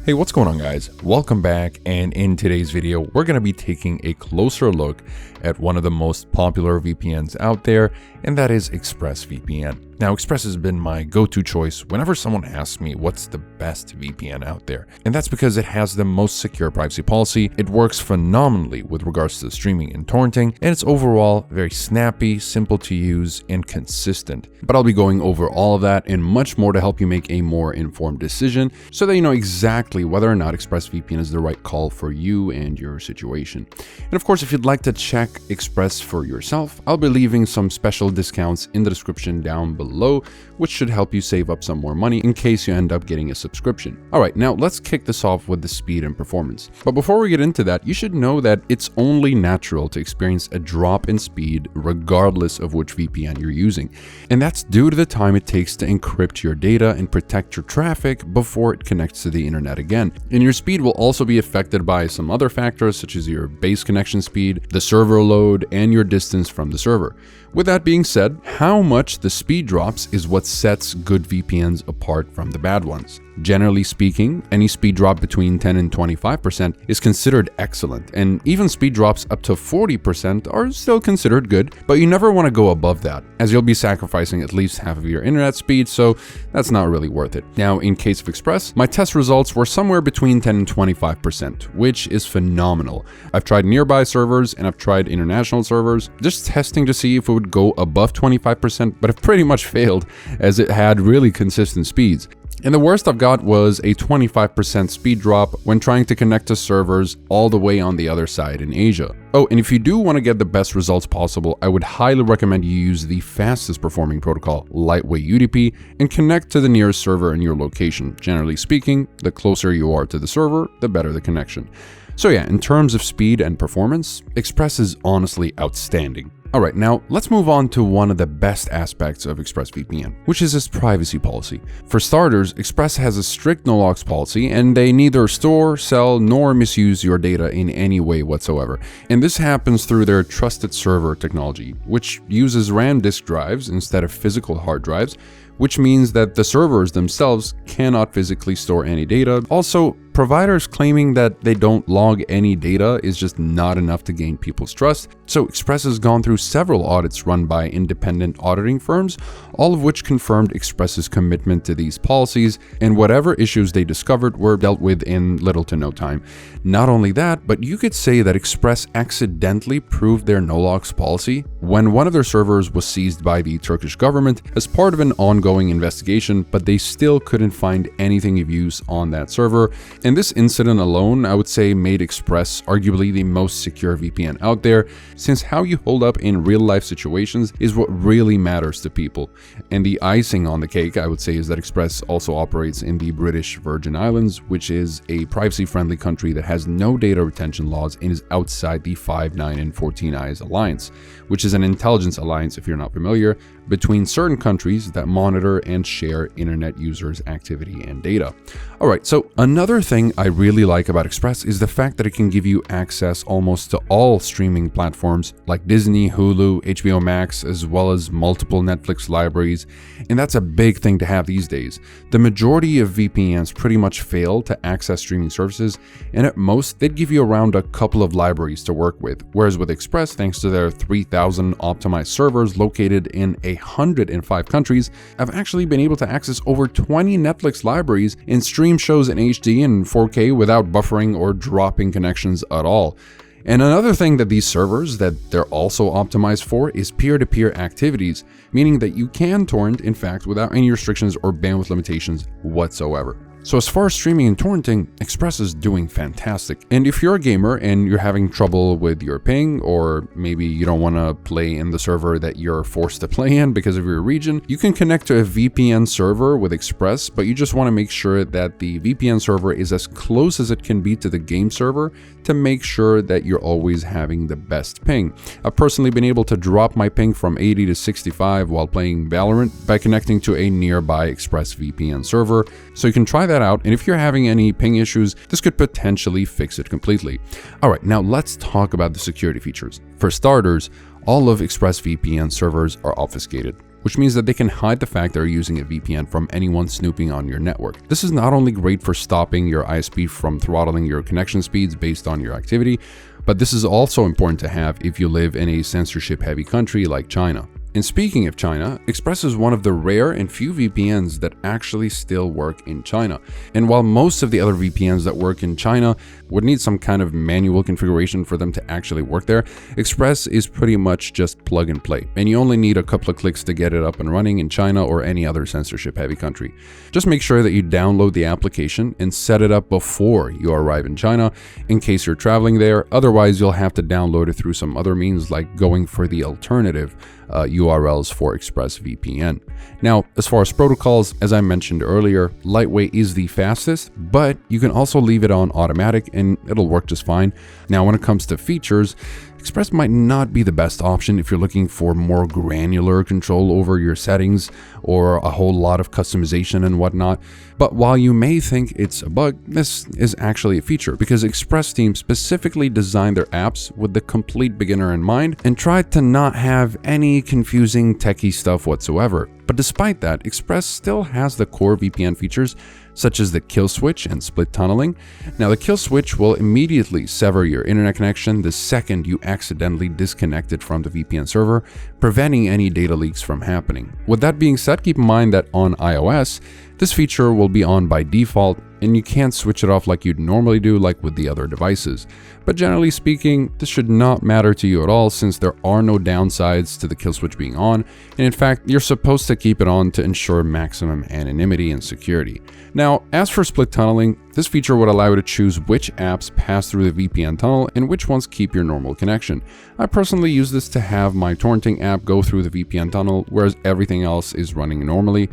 Hey, what's going on, guys? Welcome back, and in today's video we're going to be taking a closer look at one of the most popular VPNs out there, and that is ExpressVPN. Now, Express has been my go-to choice whenever someone asks me what's the best VPN out there, and that's because it has the most secure privacy policy, it works phenomenally with regards to streaming and torrenting, and it's overall very snappy, simple to use, and consistent. But I'll be going over all of that and much more to help you make a more informed decision so that you know exactly whether or not ExpressVPN is the right call for you and your situation. And of course, if you'd like to check Express for yourself, I'll be leaving some special discounts in the description down below, which should help you save up some more money in case you end up getting a subscription. Alright, now let's kick this off with the speed and performance. But before we get into that, you should know that it's only natural to experience a drop in speed regardless of which VPN you're using. And that's due to the time it takes to encrypt your data and protect your traffic before it connects to the internet again. And your speed will also be affected by some other factors such as your base connection speed, the server load, and your distance from the server. With that being said, how much the speed drops is what sets good VPNs apart from the bad ones. Generally speaking, any speed drop between 10 and 25% is considered excellent, and even speed drops up to 40% are still considered good, but you never want to go above that, as you'll be sacrificing at least half of your internet speed, so that's not really worth it. Now, in case of Express, my test results were somewhere between 10 and 25%, which is phenomenal. I've tried nearby servers and I've tried international servers, just testing to see if it would go above 25%, but it pretty much failed as it had really consistent speeds. And the worst I've got was a 25% speed drop when trying to connect to servers all the way on the other side in Asia. Oh, and if you do want to get the best results possible, I would highly recommend you use the fastest performing protocol, lightweight UDP, and connect to the nearest server in your location. Generally speaking, the closer you are to the server, the better the connection. So yeah, in terms of speed and performance, Express is honestly outstanding. Alright, now let's move on to one of the best aspects of ExpressVPN, which is its privacy policy. For starters, Express has a strict no-logs policy, and they neither store, sell, nor misuse your data in any way whatsoever. And this happens through their trusted server technology, which uses RAM disk drives instead of physical hard drives, which means that the servers themselves cannot physically store any data. Also, providers claiming that they don't log any data is just not enough to gain people's trust. So Express has gone through several audits run by independent auditing firms, all of which confirmed Express's commitment to these policies, and whatever issues they discovered were dealt with in little to no time. Not only that, but you could say that Express accidentally proved their no-logs policy when one of their servers was seized by the Turkish government as part of an ongoing investigation, but they still couldn't find anything of use on that server. And this incident alone, I would say, made Express arguably the most secure VPN out there, since how you hold up in real-life situations is what really matters to people. And the icing on the cake, I would say, is that Express also operates in the British Virgin Islands, which is a privacy-friendly country that has no data retention laws and is outside the Five Nine and 14 Eyes alliance, which is an intelligence alliance, if you're not familiar, between certain countries that monitor and share internet users' activity and data. Alright, so another thing I really like about Express is the fact that it can give you access almost to all streaming platforms like Disney, Hulu, HBO Max, as well as multiple Netflix libraries, and that's a big thing to have these days. The majority of VPNs pretty much fail to access streaming services, and at most, they'd give you around a couple of libraries to work with, whereas with Express, thanks to their 3,000 optimized servers located in 105 countries, I've actually been able to access over 20 Netflix libraries and stream shows in HD and 4K without buffering or dropping connections at all. And another thing that these servers that they're also optimized for is peer-to-peer activities, meaning that you can torrent, in fact, without any restrictions or bandwidth limitations whatsoever. So as far as streaming and torrenting, Express is doing fantastic. And if you're a gamer and you're having trouble with your ping, or maybe you don't want to play in the server that you're forced to play in because of your region, you can connect to a VPN server with Express, but you just want to make sure that the VPN server is as close as it can be to the game server to make sure that you're always having the best ping. I've personally been able to drop my ping from 80 to 65 while playing Valorant by connecting to a nearby ExpressVPN server, so you can try that out, and if you're having any ping issues, this could potentially fix it completely. Alright, now let's talk about the security features. For starters, all of ExpressVPN servers are obfuscated. which means that they can hide the fact they're using a VPN from anyone snooping on your network. This is not only great for stopping your ISP from throttling your connection speeds based on your activity, but this is also important to have if you live in a censorship-heavy country like China. And speaking of China, Express is one of the rare and few VPNs that actually still work in China. And while most of the other VPNs that work in China would need some kind of manual configuration for them to actually work there, Express is pretty much just plug and play. And you only need a couple of clicks to get it up and running in China or any other censorship-heavy country. Just make sure that you download the application and set it up before you arrive in China in case you're traveling there. Otherwise, you'll have to download it through some other means like going for the alternative URLs for ExpressVPN. Now, as far as protocols, as I mentioned earlier, lightweight is the fastest, but you can also leave it on automatic and it'll work just fine. Now, when it comes to features, Express might not be the best option if you're looking for more granular control over your settings or a whole lot of customization and whatnot. But while you may think it's a bug, this is actually a feature because Express team specifically designed their apps with the complete beginner in mind and tried to not have any confusing techie stuff whatsoever. But despite that, Express still has the core VPN features such as the kill switch and split tunneling. Now, the kill switch will immediately sever your internet connection the second you accidentally disconnect it from the VPN server, preventing any data leaks from happening. With that being said, keep in mind that on iOS, this feature will be on by default and you can't switch it off like you'd normally do like with the other devices. But generally speaking, this should not matter to you at all since there are no downsides to the kill switch being on, and in fact, you're supposed to keep it on to ensure maximum anonymity and security. Now, as for split tunneling, this feature would allow you to choose which apps pass through the VPN tunnel and which ones keep your normal connection. I personally use this to have my torrenting app go through the VPN tunnel, whereas everything else is running normally.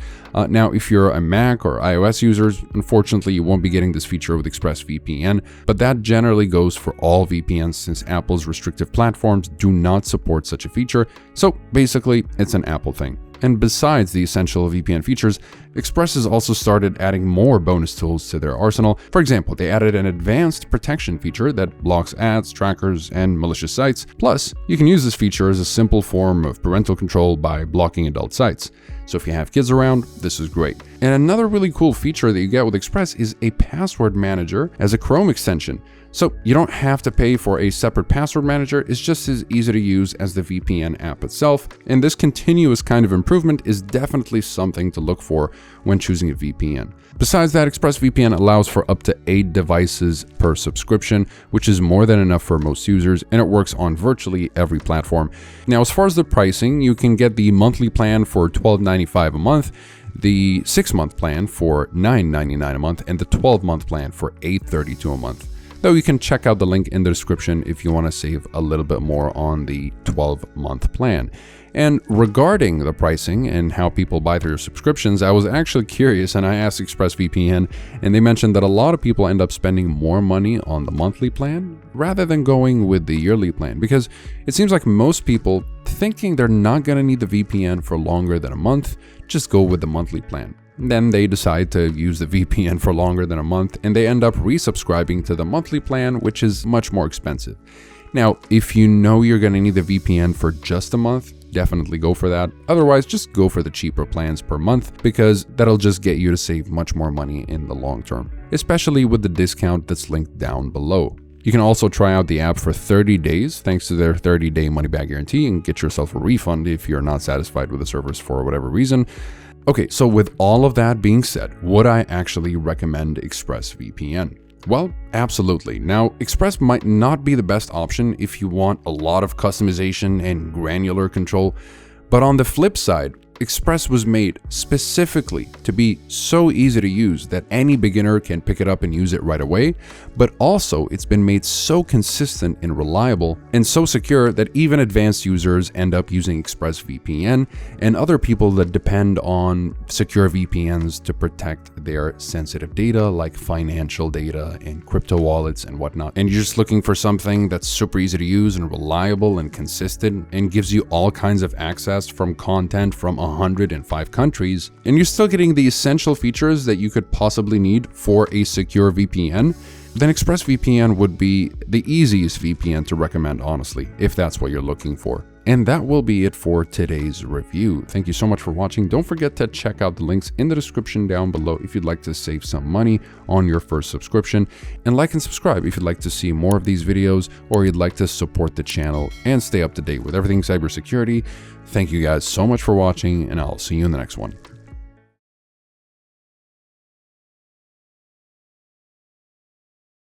Now, if you're a Mac or iOS users, unfortunately, you won't be getting this feature with ExpressVPN, but that generally goes for all VPNs since Apple's restrictive platforms do not support such a feature. So basically, it's an Apple thing. And besides the essential VPN features, Express has also started adding more bonus tools to their arsenal. For example, they added an advanced protection feature that blocks ads, trackers, and malicious sites. Plus, you can use this feature as a simple form of parental control by blocking adult sites. So if you have kids around, this is great. And another really cool feature that you get with Express is a password manager as a Chrome extension. So you don't have to pay for a separate password manager, it's just as easy to use as the VPN app itself. And this continuous kind of improvement is definitely something to look for when choosing a VPN. Besides that, ExpressVPN allows for up to 8 devices per subscription, which is more than enough for most users, and it works on virtually every platform. Now, as far as the pricing, you can get the monthly plan for $12.95 a month, the 6-month plan for $9.99 a month, and the 12-month plan for $8.32 a month. Though you can check out the link in the description if you want to save a little bit more on the 12-month plan. And regarding the pricing and how people buy their subscriptions, I was actually curious and I asked ExpressVPN, and they mentioned that a lot of people end up spending more money on the monthly plan rather than going with the yearly plan, because it seems like most people, thinking they're not going to need the VPN for longer than a month, just go with the monthly plan. Then they decide to use the VPN for longer than a month and they end up resubscribing to the monthly plan, which is much more expensive. Now, if you know you're going to need the VPN for just a month, definitely go for that. Otherwise, just go for the cheaper plans per month because that'll just get you to save much more money in the long term, especially with the discount that's linked down below. You can also try out the app for 30 days thanks to their 30-day money-back guarantee and get yourself a refund if you're not satisfied with the service for whatever reason. Okay, so with all of that being said, would I actually recommend ExpressVPN? Well, absolutely. Now, Express might not be the best option if you want a lot of customization and granular control, but on the flip side, Express was made specifically to be so easy to use that any beginner can pick it up and use it right away, but also it's been made so consistent and reliable and so secure that even advanced users end up using ExpressVPN and other people that depend on secure VPNs to protect their sensitive data like financial data and crypto wallets and whatnot. And you're just looking for something that's super easy to use and reliable and consistent and gives you all kinds of access from content from 105 countries, and you're still getting the essential features that you could possibly need for a secure VPN, then ExpressVPN would be the easiest VPN to recommend, honestly, if that's what you're looking for. And that will be it for today's review. Thank you so much for watching. Don't forget to check out the links in the description down below if you'd like to save some money on your first subscription. And like and subscribe if you'd like to see more of these videos or you'd like to support the channel and stay up to date with everything cybersecurity. Thank you guys so much for watching, and I'll see you in the next one.